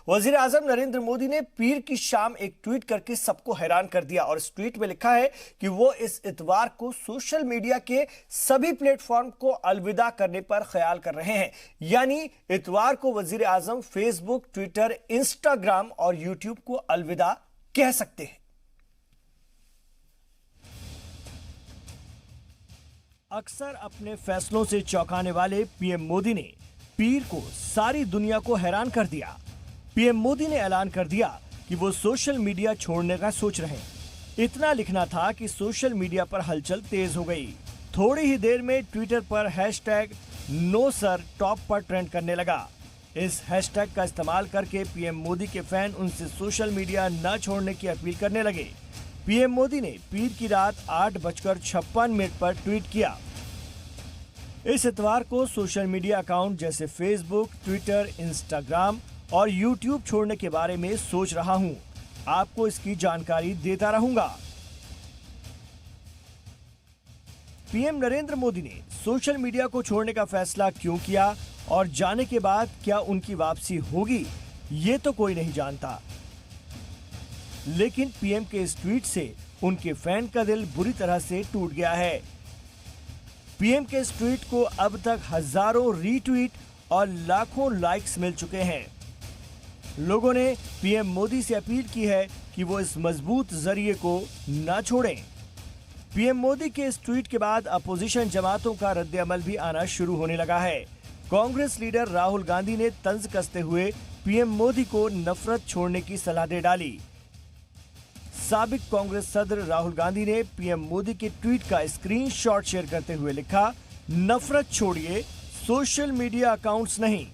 वजीर आजम नरेंद्र मोदी ने पीर की शाम एक ट्वीट करके सबको हैरान कर दिया और इस ट्वीट में लिखा है कि वो इस इतवार को सोशल मीडिया के सभी प्लेटफॉर्म को अलविदा करने पर ख्याल कर रहे हैं। यानी इतवार को वजीर आजम फेसबुक, ट्विटर, इंस्टाग्राम और यूट्यूब को अलविदा कह सकते हैं। अक्सर अपने फैसलों से चौंकाने वाले पीएम मोदी ने पीर को सारी दुनिया को हैरान कर दिया। पीएम मोदी ने ऐलान कर दिया कि वो सोशल मीडिया छोड़ने का सोच रहे हैं। इतना लिखना था कि सोशल मीडिया पर हलचल तेज हो गई। थोड़ी ही देर में ट्विटर पर हैशटैग नो सर टॉप पर ट्रेंड करने लगा। इस हैशटैग का इस्तेमाल करके पीएम मोदी के फैन उनसे सोशल मीडिया न छोड़ने की अपील करने लगे। पीएम मोदी ने पीर की रात 8:56 पर ट्वीट किया, इस इतवार को सोशल मीडिया अकाउंट जैसे फेसबुक, ट्विटर, इंस्टाग्राम और यूट्यूब छोड़ने के बारे में सोच रहा हूं। आपको इसकी जानकारी देता रहूंगा। पीएम नरेंद्र मोदी ने सोशल मीडिया को छोड़ने का फैसला क्यों किया और जाने के बाद क्या उनकी वापसी होगी, ये तो कोई नहीं जानता। लेकिन पीएम के इस ट्वीट से उनके फैन का दिल बुरी तरह से टूट गया है। पीएम के इस ट्वीट को अब तक हजारों रीट्वीट और लाखों लाइक्स मिल चुके हैं। लोगों ने पीएम मोदी से अपील की है कि वो इस मजबूत जरिए को न छोड़ें। पीएम मोदी के इस ट्वीट के बाद अपोजिशन जमातों का रद्द-ए-अमल भी आना शुरू होने लगा है। कांग्रेस लीडर राहुल गांधी ने तंज कसते हुए पीएम मोदी को नफरत छोड़ने की सलाह दे डाली। साबिक कांग्रेस सदर राहुल गांधी ने पीएम मोदी के ट्वीट का स्क्रीनशॉट शेयर करते हुए लिखा, नफरत छोड़िए, सोशल मीडिया अकाउंट्स नहीं।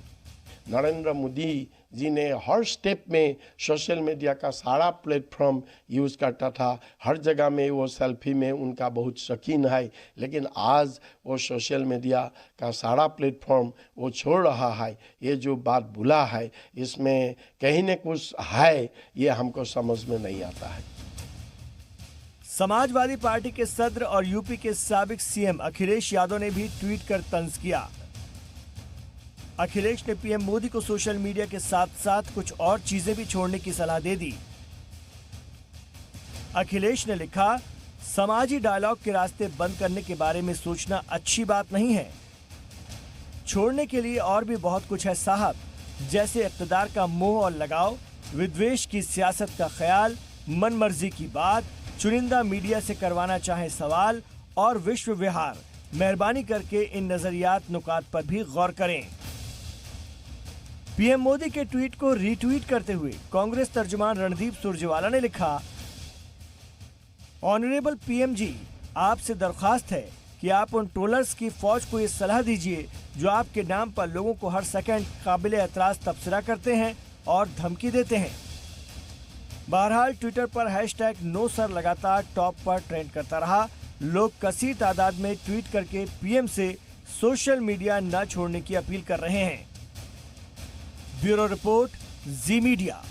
नरेंद्र मोदी जी ने हर स्टेप में सोशल मीडिया का सारा प्लेटफॉर्म यूज़ करता था। हर जगह में वो सेल्फी में उनका बहुत शौकीन है, लेकिन आज वो सोशल मीडिया का सारा प्लेटफॉर्म वो छोड़ रहा है। ये जो बात भूला है, इसमें कहीं न कुछ है, ये हमको समझ में नहीं आता है। समाजवादी पार्टी के सदर और यूपी के साबिक सीएम अखिलेश यादव ने भी ट्वीट कर तंज किया। अखिलेश ने पीएम मोदी को सोशल मीडिया के साथ साथ कुछ और चीजें भी छोड़ने की सलाह दे दी। अखिलेश ने लिखा, समाजी डायलॉग के रास्ते बंद करने के बारे में सोचना अच्छी बात नहीं है। छोड़ने के लिए और भी बहुत कुछ है साहब, जैसे इक़्तिदार का मोह और लगाव, विद्वेष की सियासत का ख्याल, मनमर्जी की बात, चुनिंदा मीडिया से करवाना चाहे सवाल और विश्व विहार। मेहरबानी करके इन नजरियात नुकात पर भी गौर करें। पीएम मोदी के ट्वीट को रीट्वीट करते हुए कांग्रेस तर्जुमान रणदीप सुरजेवाला ने लिखा, ऑनरेबल पीएम जी, आपसे दरख्वास्त है कि आप उन ट्रोलर्स की फौज को ये सलाह दीजिए जो आपके नाम पर लोगों को हर सेकंड काबिले एतराज तबसरा करते हैं और धमकी देते हैं। बहरहाल ट्विटर पर हैशटैग नो सर लगातार टॉप पर ट्रेंड करता रहा। लोग कसीर तादाद में ट्वीट करके पीएम से सोशल मीडिया न छोड़ने की अपील कर रहे हैं। ब्यूरो रिपोर्ट, जी मीडिया।